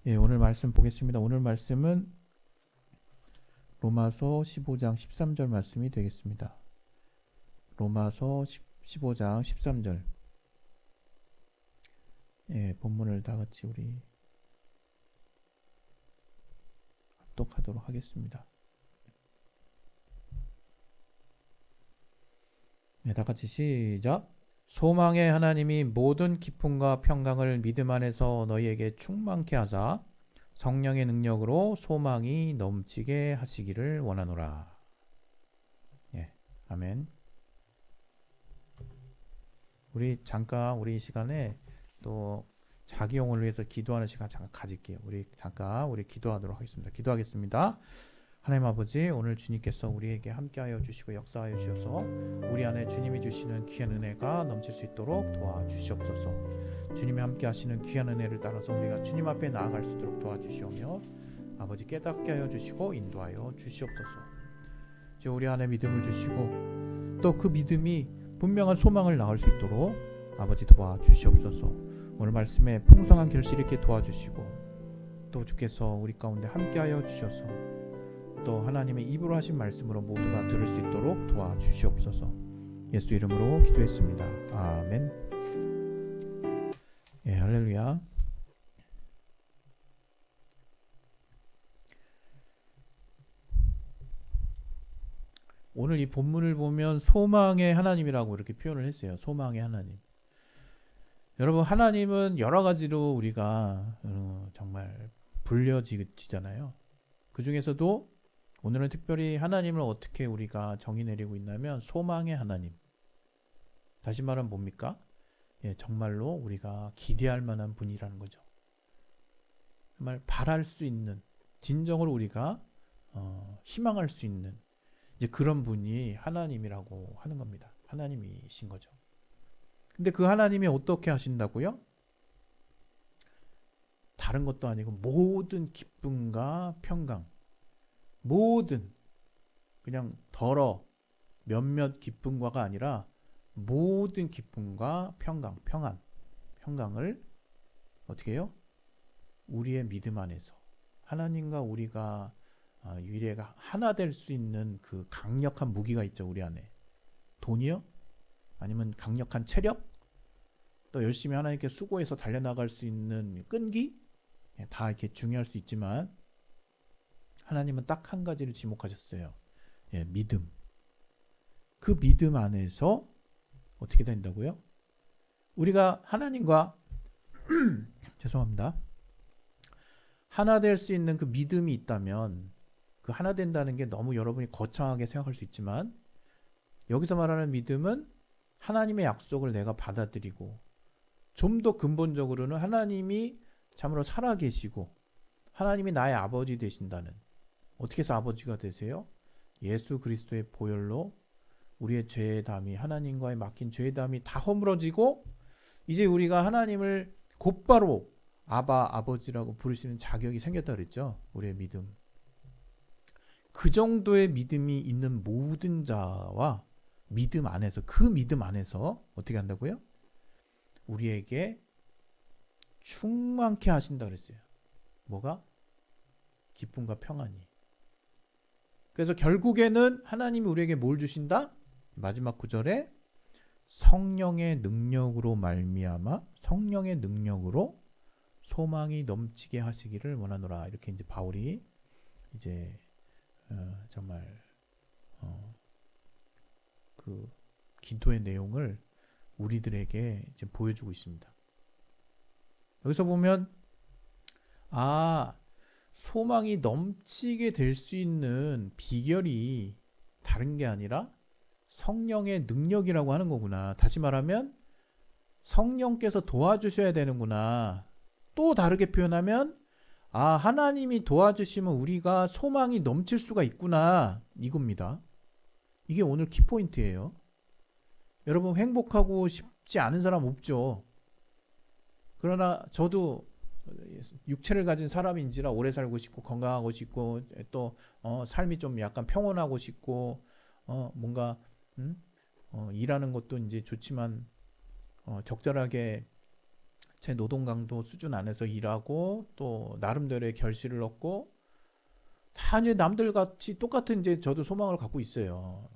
예, 오늘 말씀 보겠습니다. 오늘 말씀은 로마서 15장 13절 말씀이 되겠습니다. 로마서 15장 13절. 예, 본문을 다 같이 우리 합독하도록 하겠습니다. 네, 다 같이 시작. 소망의 하나님이 모든 기쁨과 평강을 믿음 안에서 너희에게 충만케 하사 성령의 능력으로 소망이 넘치게 하시기를 원하노라. 예, 아멘. 우리 잠깐 우리 이 시간에 또 자기 영혼을 위해서 기도하는 시간 잠깐 가질게요. 우리 기도하도록 하겠습니다. 기도하겠습니다. 하나님 아버지, 오늘 주님께서 우리에게 함께하여 주시고 역사하여 주셔서 우리 안에 주님이 주시는 귀한 은혜가 넘칠 수 있도록 도와주시옵소서. 주님이 함께하시는 귀한 은혜를 따라서 우리가 주님 앞에 나아갈 수 있도록 도와주시오며 아버지 깨닫게 하여 주시고 인도하여 주시옵소서. 주 우리 안에 믿음을 주시고 또 그 믿음이 분명한 소망을 낳을 수 있도록 아버지 도와주시옵소서. 오늘 말씀에 풍성한 결실을 이렇게 도와주시고 또 주께서 우리 가운데 함께하여 주셔서 또 하나님의 입으로 하신 말씀으로 모두가 들을 수 있도록 도와주시옵소서. 예수 이름으로 기도했습니다. 아멘. 예, 할렐루야. 오늘 이 본문을 보면 소망의 하나님이라고 이렇게 표현을 했어요. 소망의 하나님. 여러분, 하나님은 여러 가지로 우리가 정말 불려지잖아요. 그 중에서도 오늘은 특별히 하나님을 어떻게 우리가 정의 내리고 있냐면 소망의 하나님. 다시 말하면 뭡니까? 예, 정말로 우리가 기대할 만한 분이라는 거죠. 정말 바랄 수 있는, 진정으로 우리가 희망할 수 있는 이제 그런 분이 하나님이라고 하는 겁니다. 하나님이신 거죠. 근데 그 하나님이 어떻게 하신다고요? 다른 것도 아니고 모든 기쁨과 평강, 모든 그냥 몇몇 기쁨과가 아니라 모든 기쁨과 평강, 평강을 어떻게 해요? 우리의 믿음 안에서 하나님과 우리가 유일하게 하나 될 수 있는 그 강력한 무기가 있죠. 우리 안에. 돈이요? 아니면 강력한 체력? 또 열심히 하나님께 수고해서 달려나갈 수 있는 끈기? 다 이렇게 중요할 수 있지만 하나님은 딱 한 가지를 지목하셨어요. 예, 믿음. 그 믿음 안에서 어떻게 된다고요? 우리가 하나님과 죄송합니다. 하나 될 수 있는 그 믿음이 있다면 그 하나 된다는 게 너무 여러분이 거창하게 생각할 수 있지만 여기서 말하는 믿음은 하나님의 약속을 내가 받아들이고 좀 더 근본적으로는 하나님이 참으로 살아계시고 하나님이 나의 아버지 되신다는, 어떻게 해서 아버지가 되세요? 예수 그리스도의 보혈로 우리의 죄의 담이, 하나님과의 막힌 죄의 담이 다 허물어지고 이제 우리가 하나님을 곧바로 아버지라고 부를 수 있는 자격이 생겼다 그랬죠. 우리의 믿음. 그 정도의 믿음이 있는 모든 자와 믿음 안에서, 그 믿음 안에서 어떻게 한다고요? 우리에게 충만케 하신다 그랬어요. 뭐가? 기쁨과 평안이. 그래서 결국에는 하나님이 우리에게 뭘 주신다? 마지막 구절에 성령의 능력으로 말미암아 성령의 능력으로 소망이 넘치게 하시기를 원하노라. 이렇게 이제 바울이 이제 정말 그 기도의 내용을 우리들에게 이제 보여주고 있습니다. 여기서 보면 소망이 넘치게 될 수 있는 비결이 다른 게 아니라 성령의 능력이라고 하는 거구나. 다시 말하면 성령께서 도와주셔야 되는구나. 또 다르게 표현하면 하나님이 도와주시면 우리가 소망이 넘칠 수가 있구나. 이겁니다. 이게 오늘 키포인트예요. 여러분, 행복하고 싶지 않은 사람 없죠. 그러나 저도 육체를 가진 사람인지라 오래 살고 싶고 건강하고 싶고 또 삶이 좀 약간 평온하고 싶고 뭔가 일하는 것도 이제 좋지만 적절하게 제 노동 강도 수준 안에서 일하고 또 나름대로의 결실을 얻고 다 이제 남들 같이 똑같은 이제 저도 소망을 갖고 있어요.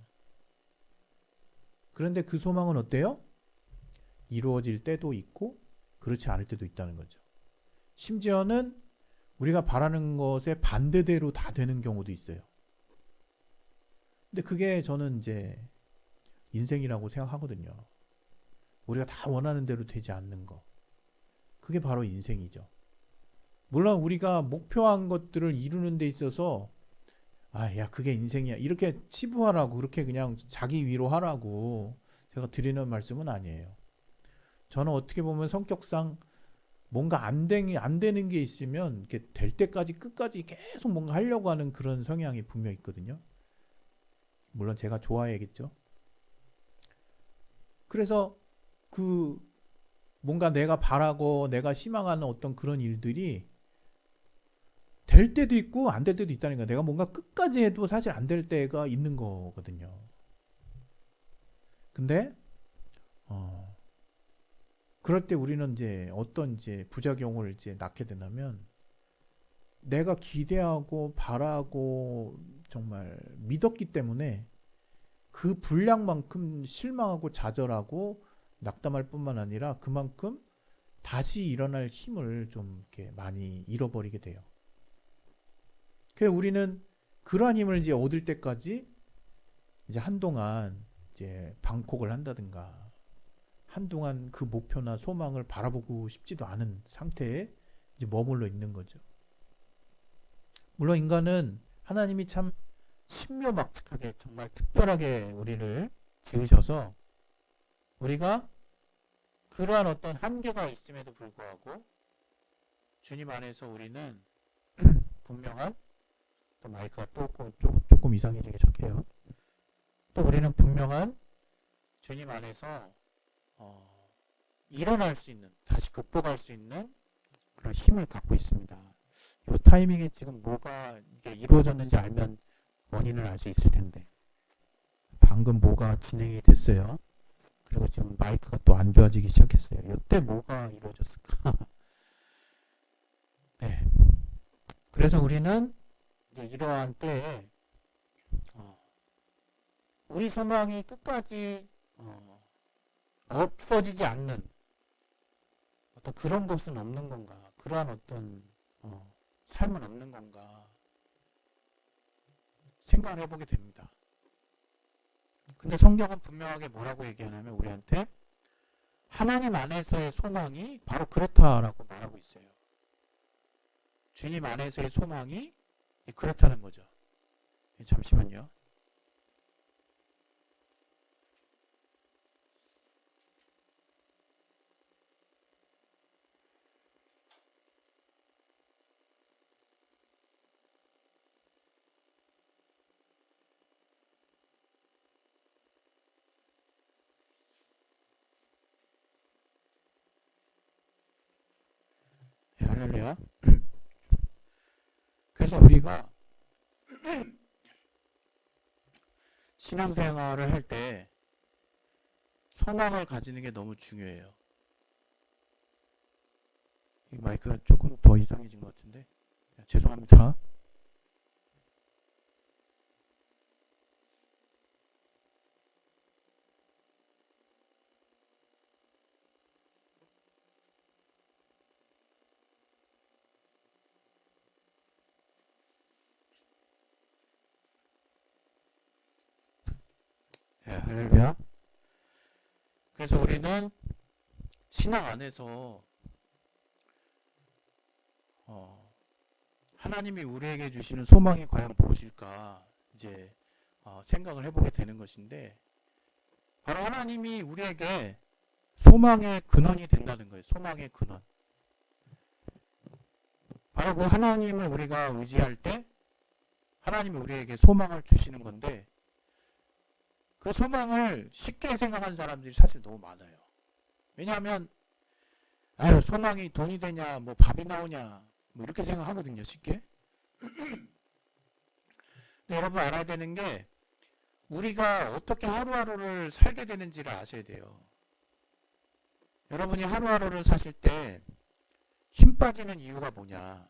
그런데 그 소망은 어때요? 이루어질 때도 있고 그렇지 않을 때도 있다는 거죠. 심지어는 우리가 바라는 것의 반대대로 다 되는 경우도 있어요. 근데 그게 저는 이제 인생이라고 생각하거든요. 우리가 다 원하는 대로 되지 않는 거. 그게 바로 인생이죠. 물론 우리가 목표한 것들을 이루는 데 있어서 야, 그게 인생이야. 이렇게 치부하라고 그렇게 그냥 자기 위로하라고 제가 드리는 말씀은 아니에요. 저는 어떻게 보면 성격상 뭔가 안 되는 게 있으면 이렇게 될 때까지 끝까지 계속 뭔가 하려고 하는 그런 성향이 분명 있거든요. 물론 제가 좋아해야겠죠. 그래서 그 뭔가 내가 바라고 내가 희망하는 어떤 그런 일들이 될 때도 있고 안 될 때도 있다는 거야. 내가 뭔가 끝까지 해도 사실 안 될 때가 있는 거거든요. 근데 그럴 때 우리는 이제 어떤 이제 부작용을 이제 낳게 되냐면 내가 기대하고 바라고 정말 믿었기 때문에 그 분량만큼 실망하고 좌절하고 낙담할 뿐만 아니라 그만큼 다시 일어날 힘을 좀 이렇게 많이 잃어버리게 돼요. 그래서 우리는 그러한 힘을 이제 얻을 때까지 이제 한동안 이제 방콕을 한다든가 한동안 그 목표나 소망을 바라보고 싶지도 않은 상태에 이제 머물러 있는 거죠. 물론 인간은 하나님이 참 신묘막측하게 정말 특별하게 우리를 지으셔서 우리가 그러한 어떤 한계가 있음에도 불구하고 주님 안에서 우리는 분명한 또 마이크가 조금 이상해지게 작게요. 또 우리는 분명한 주님 안에서 일어날 수 있는 다시 극복할 수 있는 그런 힘을 갖고 있습니다. 이 타이밍에 지금 뭐가 이게 이루어졌는지 알면 원인을 알 수 있을 텐데 방금 뭐가 진행이 됐어요. 그리고 지금 마이크가 또 안 좋아지기 시작했어요. 이때 뭐가 이루어졌을까? 네. 그래서 우리는 이제 이러한 때에 우리 소망이 끝까지 없어지지 않는 어떤 그런 것은 없는 건가? 그러한 어떤 삶은 없는 건가? 생각을 해보게 됩니다. 근데 성경은 분명하게 뭐라고 얘기하냐면 우리한테 하나님 안에서의 소망이 바로 그렇다라고 말하고 있어요. 주님 안에서의 소망이 그렇다는 거죠. 잠시만요. 할렐루야. 그래서 우리가 신앙생활을 할 때 소망을 가지는 게 너무 중요해요. 이 마이크가 조금 더 이상해진 것 같은데 죄송합니다. 할렐루야. 그래서 우리는 신앙 안에서 하나님이 우리에게 주시는 소망이 과연 무엇일까 이제 생각을 해보게 되는 것인데 바로 하나님이 우리에게 소망의 근원이 된다는 거예요. 소망의 근원. 바로 그 하나님을 우리가 의지할 때 하나님이 우리에게 소망을 주시는 건데 그 소망을 쉽게 생각하는 사람들이 사실 너무 많아요. 왜냐하면 소망이 돈이 되냐 뭐 밥이 나오냐 뭐 이렇게 생각하거든요. 쉽게. 근데 여러분 알아야 되는 게 우리가 어떻게 하루하루를 살게 되는지를 아셔야 돼요. 여러분이 하루하루를 사실 때 힘 빠지는 이유가 뭐냐?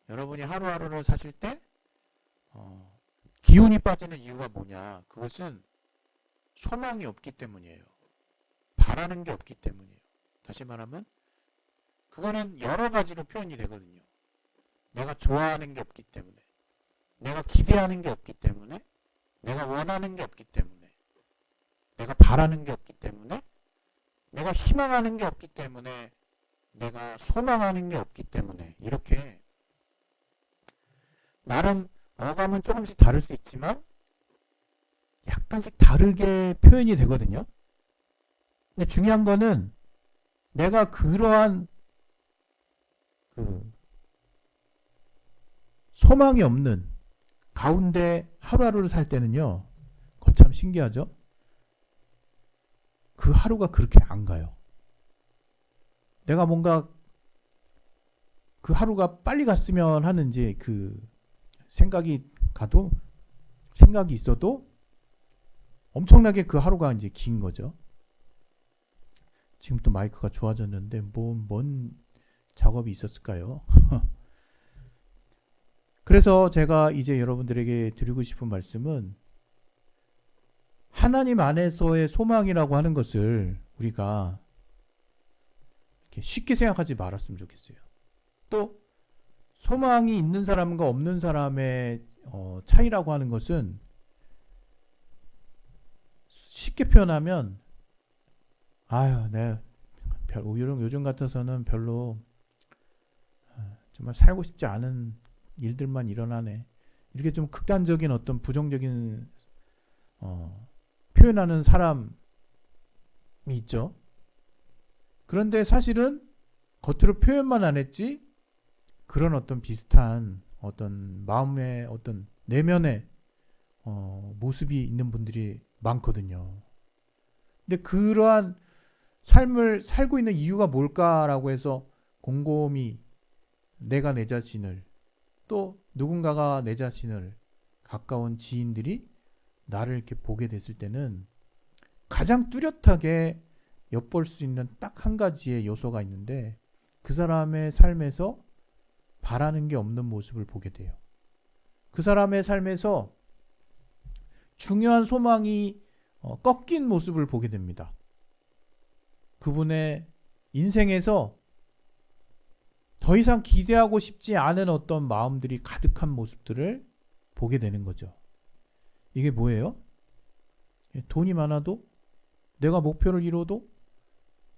여러분이 하루하루를 사실 때 기운이 빠지는 이유가 뭐냐? 그것은 소망이 없기 때문이에요. 바라는 게 없기 때문이에요. 다시 말하면 그거는 여러 가지로 표현이 되거든요. 내가 좋아하는 게 없기 때문에, 내가 기대하는 게 없기 때문에, 내가 원하는 게 없기 때문에, 내가 바라는 게 없기 때문에, 내가 희망하는 게 없기 때문에, 내가 소망하는 게 없기 때문에, 이렇게 나름 어감은 조금씩 다를 수 있지만 약간씩 다르게 표현이 되거든요. 근데 중요한 거는 내가 그러한 소망이 없는 가운데 하루하루를 살 때는요, 그거 참 신기하죠? 그 하루가 그렇게 안 가요. 내가 뭔가 그 하루가 빨리 갔으면 하는지 그 생각이 있어도 엄청나게 그 하루가 이제 긴 거죠. 지금 또 마이크가 좋아졌는데 뭔 작업이 있었을까요? 그래서 제가 이제 여러분들에게 드리고 싶은 말씀은 하나님 안에서의 소망이라고 하는 것을 우리가 이렇게 쉽게 생각하지 말았으면 좋겠어요. 또 소망이 있는 사람과 없는 사람의 차이라고 하는 것은 쉽게 표현하면 요즘 같아서는 별로 정말 살고 싶지 않은 일들만 일어나네. 이렇게 좀 극단적인 어떤 부정적인 표현하는 사람이 있죠. 그런데 사실은 겉으로 표현만 안 했지 그런 어떤 비슷한 어떤 마음의 어떤 내면의 모습이 있는 분들이 많거든요. 근데 그러한 삶을 살고 있는 이유가 뭘까라고 해서 곰곰이 내가 내 자신을, 또 누군가가 내 자신을, 가까운 지인들이 나를 이렇게 보게 됐을 때는 가장 뚜렷하게 엿볼 수 있는 딱 한 가지의 요소가 있는데, 그 사람의 삶에서 바라는 게 없는 모습을 보게 돼요. 그 사람의 삶에서 중요한 소망이 꺾인 모습을 보게 됩니다. 그분의 인생에서 더 이상 기대하고 싶지 않은 어떤 마음들이 가득한 모습들을 보게 되는 거죠. 이게 뭐예요? 돈이 많아도, 내가 목표를 이뤄도,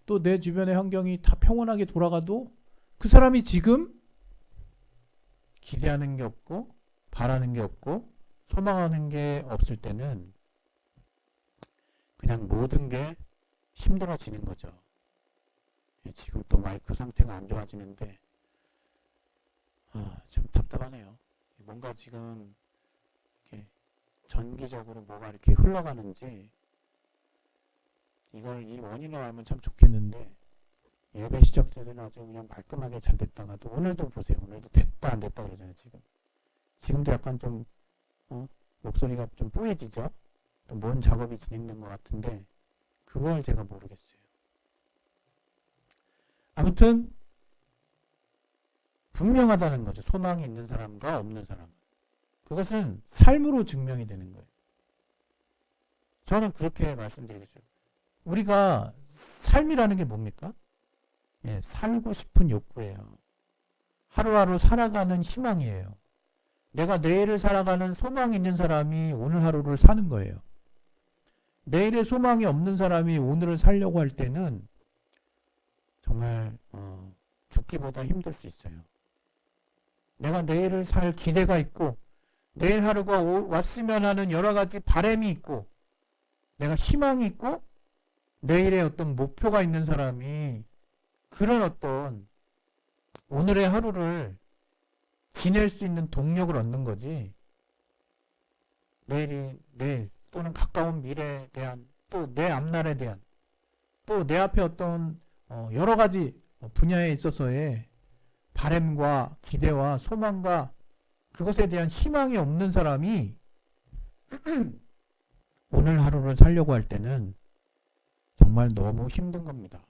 또 내 주변의 환경이 다 평온하게 돌아가도 그 사람이 지금 기대하는 게 없고 바라는 게 없고 소망하는 게 없을 때는 그냥 모든 게 힘들어지는 거죠. 지금 또 마이크 상태가 안 좋아지는데 참 답답하네요. 뭔가 지금 이렇게 전기적으로 뭐가 이렇게 흘러가는지 이 원인을 알면 참 좋겠는데, 예배 시작 전에는 아주 그냥 말끔하게 잘 됐다가도 오늘도 보세요. 오늘도 됐다 안 됐다 그러잖아요. 지금도 약간 좀 목소리가 좀 뿌얘지죠. 또 뭔 작업이 진행된 것 같은데 그걸 제가 모르겠어요. 아무튼 분명하다는 거죠. 소망이 있는 사람과 없는 사람. 그것은 삶으로 증명이 되는 거예요. 저는 그렇게 말씀드리겠어요. 우리가 삶이라는 게 뭡니까? 살고 싶은 욕구예요. 하루하루 살아가는 희망이에요. 내가 내일을 살아가는 소망이 있는 사람이 오늘 하루를 사는 거예요. 내일의 소망이 없는 사람이 오늘을 살려고 할 때는 정말 죽기보다 힘들 수 있어요. 내가 내일을 살 기대가 있고 내일 하루가 왔으면 하는 여러 가지 바람이 있고 내가 희망이 있고 내일의 어떤 목표가 있는 사람이 그런 어떤 오늘의 하루를 지낼 수 있는 동력을 얻는 거지, 내일 또는 가까운 미래에 대한, 또 내 앞날에 대한, 또 내 앞에 어떤 여러 가지 분야에 있어서의 바람과 기대와 소망과 그것에 대한 희망이 없는 사람이 오늘 하루를 살려고 할 때는 정말 너무 힘든 겁니다.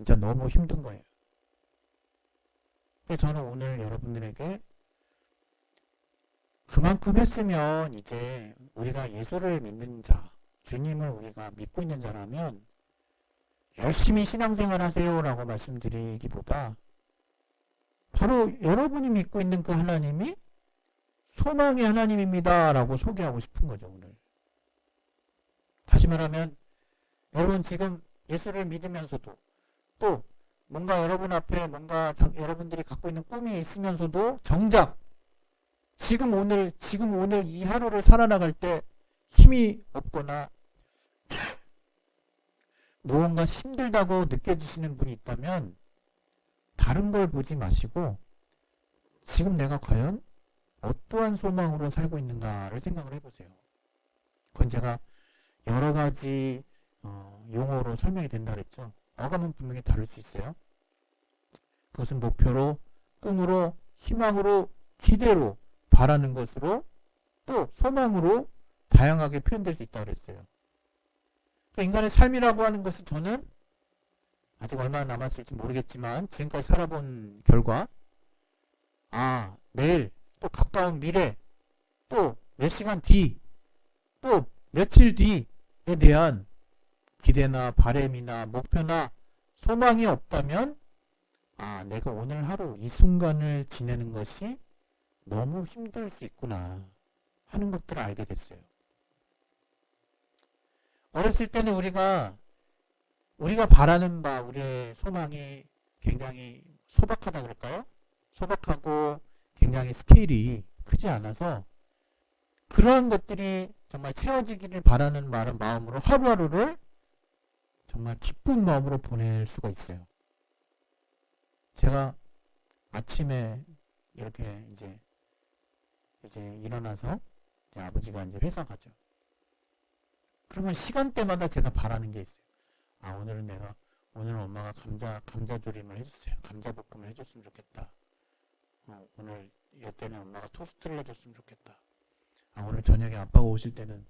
진짜 너무 힘든 거예요. 그래서 저는 오늘 여러분들에게 그만큼 했으면 이제 우리가 예수를 믿는 자, 주님을 우리가 믿고 있는 자라면 열심히 신앙생활 하세요라고 말씀드리기보다 바로 여러분이 믿고 있는 그 하나님이 소망의 하나님입니다 라고 소개하고 싶은 거죠. 오늘 다시 말하면 여러분 지금 예수를 믿으면서도 또 뭔가 여러분 앞에 뭔가 여러분들이 갖고 있는 꿈이 있으면서도 정작 지금 오늘 이 하루를 살아나갈 때 힘이 없거나 무언가 힘들다고 느껴지시는 분이 있다면 다른 걸 보지 마시고 지금 내가 과연 어떠한 소망으로 살고 있는가를 생각을 해보세요. 그건 제가 여러 가지 용어로 설명이 된다 그랬죠. 어감은 분명히 다를 수 있어요. 그것은 목표로, 꿈으로, 희망으로, 기대로, 바라는 것으로 또 소망으로 다양하게 표현될 수 있다고 그랬어요. 인간의 삶이라고 하는 것은 저는 아직 얼마나 남았을지 모르겠지만 지금까지 살아본 결과 내일 또 가까운 미래 또 몇 시간 뒤 또 며칠 뒤에 대한 기대나 바램이나 목표나 소망이 없다면 내가 오늘 하루 이 순간을 지내는 것이 너무 힘들 수 있구나 하는 것들을 알게 됐어요. 어렸을 때는 우리가 바라는 바, 우리의 소망이 굉장히 소박하다 그럴까요? 소박하고 굉장히 스케일이 크지 않아서 그러한 것들이 정말 채워지기를 바라는 마음으로 하루하루를 정말 기쁜 마음으로 보낼 수가 있어요. 제가 아침에 이렇게 이제 일어나서 이제 아버지가 이제 회사 가죠. 그러면 시간대마다 제가 바라는 게 있어요. 오늘은 엄마가 감자조림을 해줬어요. 감자볶음을 해줬으면 좋겠다. 오늘 이때는 엄마가 토스트를 해줬으면 좋겠다. 오늘 저녁에 아빠가 오실 때는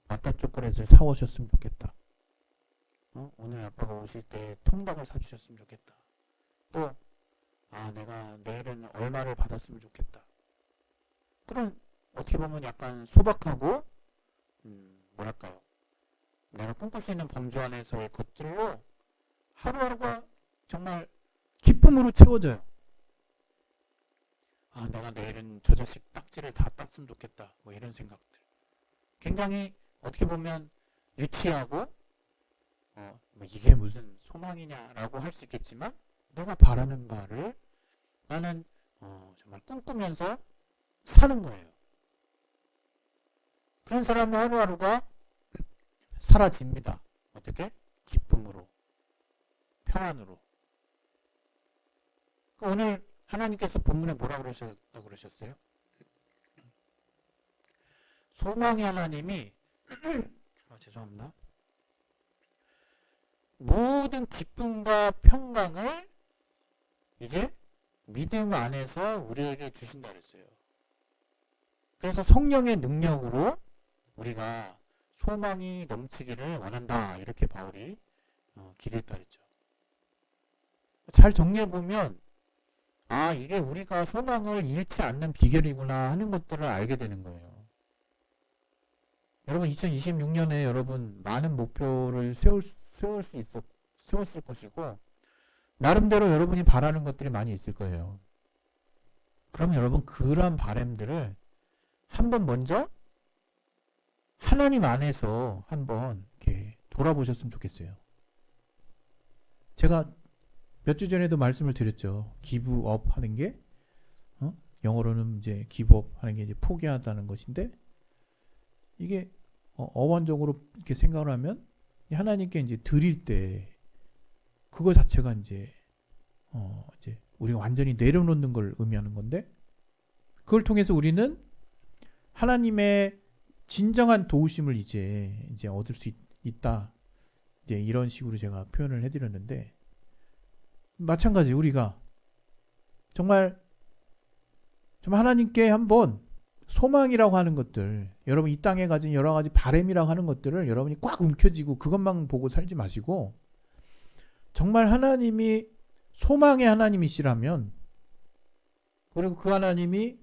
맛다 초콜릿을 사오셨으면 좋겠다. 오늘 아빠가 오실 때 통닭을 사주셨으면 좋겠다. 또 내가 내일은 얼마를 받았으면 좋겠다. 그런 어떻게 보면 약간 소박하고 뭐랄까요, 내가 꿈꿀 수 있는 범주 안에서의 것들로 하루하루가 정말 기쁨으로 채워져요. 내가 내일은 저 자식 딱지를 다 땄으면 좋겠다. 뭐 이런 생각들. 굉장히 어떻게 보면 유치하고 뭐 이게 무슨 소망이냐라고 할 수 있겠지만 내가 바라는 바를 나는 정말 꿈꾸면서 사는 거예요. 그런 사람은 하루하루가 사라집니다. 어떻게? 기쁨으로, 평안으로. 오늘 하나님께서 본문에 뭐라고 그러셨어요? 소망의 하나님이 죄송합니다. 모든 기쁨과 평강을 이제 믿음 안에서 우리에게 주신다 그랬어요. 그래서 성령의 능력으로 우리가 소망이 넘치기를 원한다. 이렇게 바울이 기도했다 그랬죠. 잘 정리해보면 이게 우리가 소망을 잃지 않는 비결이구나 하는 것들을 알게 되는 거예요. 여러분 2026년에 여러분 많은 목표를 세웠을 것이고 나름대로 여러분이 바라는 것들이 많이 있을 거예요. 그럼 여러분 그런 바람들을 한번 먼저 하나님 안에서 한번 이렇게 돌아보셨으면 좋겠어요. 제가 몇 주 전에도 말씀을 드렸죠. 기브업 하는 게 영어로는 이제 기브업 하는 게 이제 포기하다는 것인데 이게 어원적으로 이렇게 생각을 하면 하나님께 이제 드릴 때 그거 자체가 이제 우리가 완전히 내려놓는 걸 의미하는 건데 그걸 통해서 우리는 하나님의 진정한 도우심을 이제 얻을 수 있다. 이제 이런 식으로 제가 표현을 해드렸는데 마찬가지 우리가 정말 하나님께 한번 소망이라고 하는 것들 여러분 이 땅에 가진 여러 가지 바램이라고 하는 것들을 여러분이 꽉 움켜쥐고 그것만 보고 살지 마시고 정말 하나님이 소망의 하나님이시라면, 그리고 그 하나님이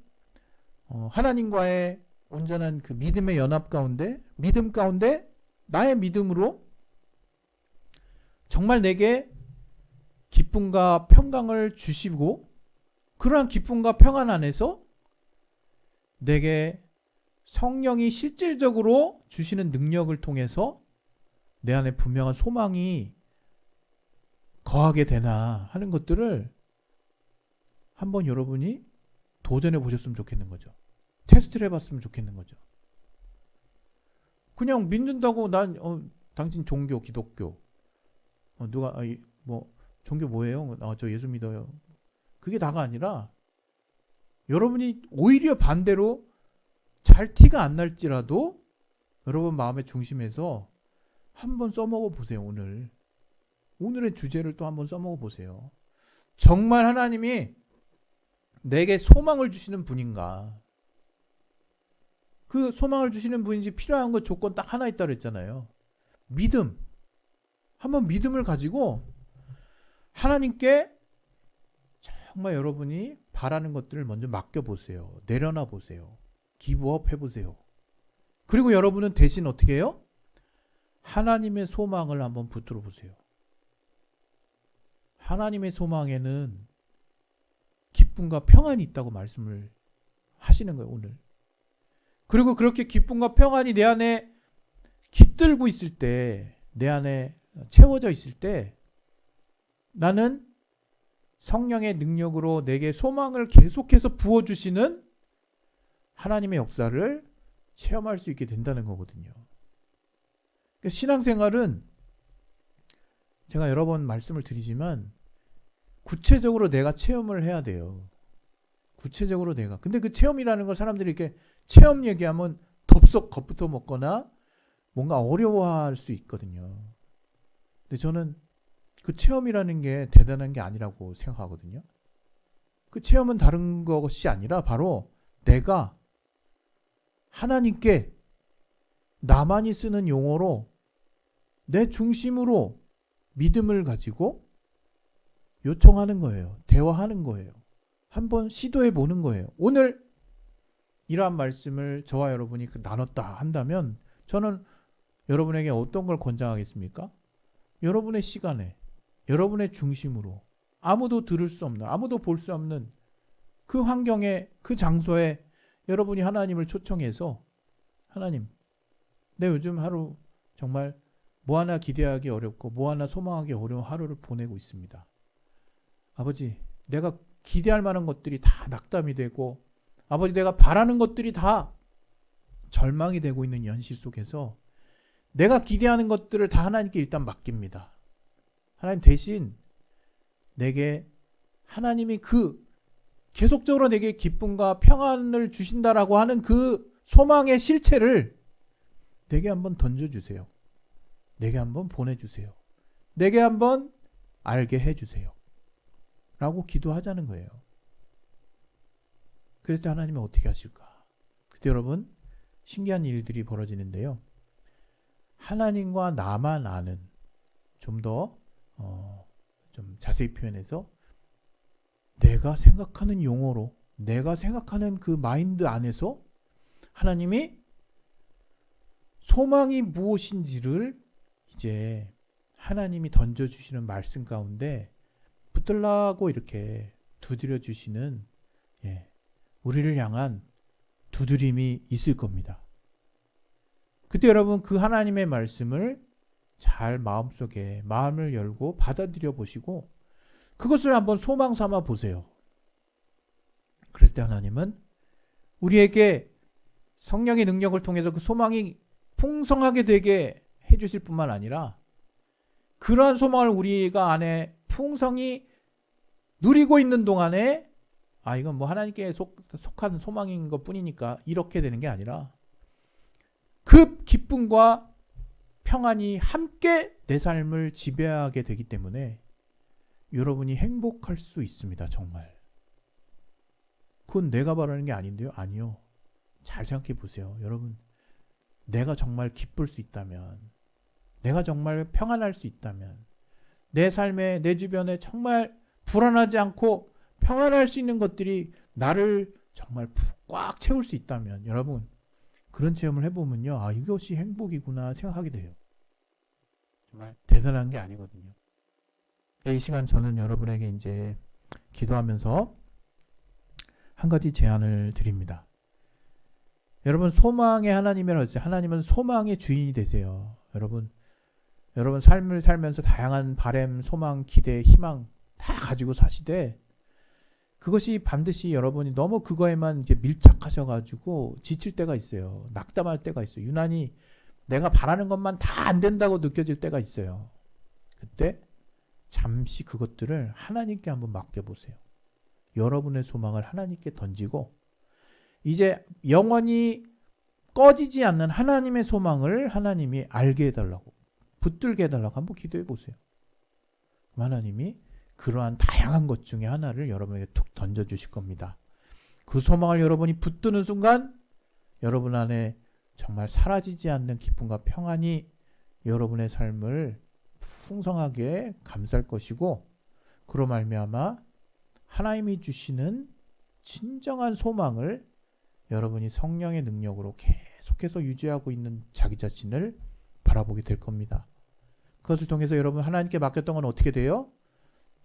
하나님과의 온전한 그 믿음의 연합 가운데, 믿음 가운데 나의 믿음으로 정말 내게 기쁨과 평강을 주시고, 그러한 기쁨과 평안 안에서 내게 성령이 실질적으로 주시는 능력을 통해서 내 안에 분명한 소망이 거하게 되나 하는 것들을 한번 여러분이 도전해 보셨으면 좋겠는 거죠. 테스트를 해봤으면 좋겠는 거죠. 그냥 믿는다고 난 당신 종교 기독교 누가 뭐 종교 뭐예요? 저 예수 믿어요. 그게 다가 아니라 여러분이 오히려 반대로 잘 티가 안 날지라도 여러분 마음의 중심에서 한번 써먹어 보세요. 오늘의 주제를 또 한번 써먹어 보세요. 정말 하나님이 내게 소망을 주시는 분인가? 그 소망을 주시는 분인지 필요한 것 조건 딱 하나 있다 그랬잖아요. 믿음. 한번 믿음을 가지고 하나님께 정말 여러분이 바라는 것들을 먼저 맡겨보세요. 내려놔 보세요. 기브업 해보세요. 그리고 여러분은 대신 어떻게 해요? 하나님의 소망을 한번 붙들어 보세요. 하나님의 소망에는 기쁨과 평안이 있다고 말씀을 하시는 거예요, 오늘. 그리고 그렇게 기쁨과 평안이 내 안에 깃들고 있을 때, 내 안에 채워져 있을 때, 나는 성령의 능력으로 내게 소망을 계속해서 부어주시는 하나님의 역사를 체험할 수 있게 된다는 거거든요. 그러니까 신앙생활은 제가 여러 번 말씀을 드리지만 구체적으로 내가 체험을 해야 돼요. 구체적으로 내가. 근데 그 체험이라는 걸 사람들이 이렇게 체험 얘기하면 덥석 겁부터 먹거나 뭔가 어려워할 수 있거든요. 근데 저는 그 체험이라는 게 대단한 게 아니라고 생각하거든요. 그 체험은 다른 것이 아니라 바로 내가 하나님께 나만이 쓰는 용어로 내 중심으로 믿음을 가지고 요청하는 거예요. 대화하는 거예요. 한번 시도해 보는 거예요. 오늘 이러한 말씀을 저와 여러분이 나눴다 한다면 저는 여러분에게 어떤 걸 권장하겠습니까? 여러분의 시간에, 여러분의 중심으로 아무도 들을 수 없는, 아무도 볼 수 없는 그 환경에, 그 장소에 여러분이 하나님을 초청해서 하나님, 내 요즘 하루 정말 뭐 하나 기대하기 어렵고 뭐 하나 소망하기 어려운 하루를 보내고 있습니다. 아버지, 내가 기대할 만한 것들이 다 낙담이 되고 아버지 내가 바라는 것들이 다 절망이 되고 있는 현실 속에서 내가 기대하는 것들을 다 하나님께 일단 맡깁니다. 하나님 대신 내게 하나님이 계속적으로 내게 기쁨과 평안을 주신다라고 하는 그 소망의 실체를 내게 한번 던져주세요. 내게 한번 보내주세요. 내게 한번 알게 해주세요. 라고 기도하자는 거예요. 그랬을 때 하나님은 어떻게 하실까? 그때 여러분 신기한 일들이 벌어지는데요. 하나님과 나만 아는 좀 더 좀 자세히 표현해서 내가 생각하는 용어로 내가 생각하는 그 마인드 안에서 하나님이 소망이 무엇인지를 이제 하나님이 던져주시는 말씀 가운데 붙들라고 이렇게 두드려 주시는 우리를 향한 두드림이 있을 겁니다. 그때 여러분 그 하나님의 말씀을 잘 마음속에 마음을 열고 받아들여 보시고 그것을 한번 소망 삼아 보세요. 그랬을 때 하나님은 우리에게 성령의 능력을 통해서 그 소망이 풍성하게 되게 해주실 뿐만 아니라 그러한 소망을 우리가 안에 풍성히 누리고 있는 동안에 이건 뭐 하나님께 속한 소망인 것 뿐이니까 이렇게 되는 게 아니라 그 기쁨과 평안이 함께 내 삶을 지배하게 되기 때문에 여러분이 행복할 수 있습니다. 정말. 그건 내가 바라는 게 아닌데요. 아니요. 잘 생각해 보세요. 여러분 내가 정말 기쁠 수 있다면 내가 정말 평안할 수 있다면 내 삶에, 내 주변에 정말 불안하지 않고 평안할 수 있는 것들이 나를 정말 꽉 채울 수 있다면, 여러분 그런 체험을 해보면요, 아, 이것이 행복이구나 생각하게 돼요. 정말 대단한 게 아니거든요. 이 시간 저는 여러분에게 이제 기도하면서 한 가지 제안을 드립니다. 여러분, 소망의 하나님이라고 했어요. 하나님은 소망의 주인이 되세요. 여러분 삶을 살면서 다양한 바람, 소망, 기대, 희망 다 가지고 사시되, 그것이 반드시 여러분이 너무 그거에만 이제 밀착하셔가지고 지칠 때가 있어요. 낙담할 때가 있어요. 유난히 내가 바라는 것만 다 안 된다고 느껴질 때가 있어요. 그때 잠시 그것들을 하나님께 한번 맡겨보세요. 여러분의 소망을 하나님께 던지고, 이제 영원히 꺼지지 않는 하나님의 소망을 하나님이 알게 해달라고, 붙들게 해달라고 한번 기도해 보세요. 하나님이 그러한 다양한 것 중에 하나를 여러분에게 툭 던져주실 겁니다. 그 소망을 여러분이 붙드는 순간 여러분 안에 정말 사라지지 않는 기쁨과 평안이 여러분의 삶을 풍성하게 감쌀 것이고, 그로 말미암아 하나님이 주시는 진정한 소망을 여러분이 성령의 능력으로 계속해서 유지하고 있는 자기 자신을 바라보게 될 겁니다. 그것을 통해서 여러분 하나님께 맡겼던 건 어떻게 돼요?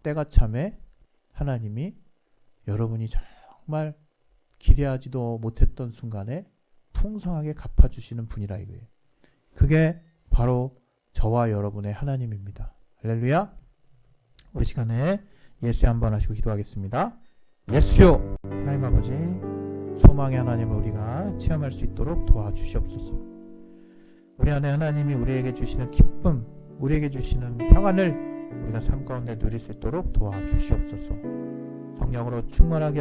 때가 참에 하나님이 여러분이 정말 기대하지도 못했던 순간에 풍성하게 갚아주시는 분이라 이거예요. 그게 바로 저와 여러분의 하나님입니다. 할렐루야. 우리 시간에 예수 한번 하시고 기도하겠습니다. 예수요, 하나님 아버지, 소망의 하나님을 우리가 체험할 수 있도록 도와주시옵소서. 우리 안에 하나님이 우리에게 주시는 기쁨, 우리에게 주시는 평안을 우리가 삶 가운데 누릴 수 있도록 도와주시옵소서. 성령으로 충만하게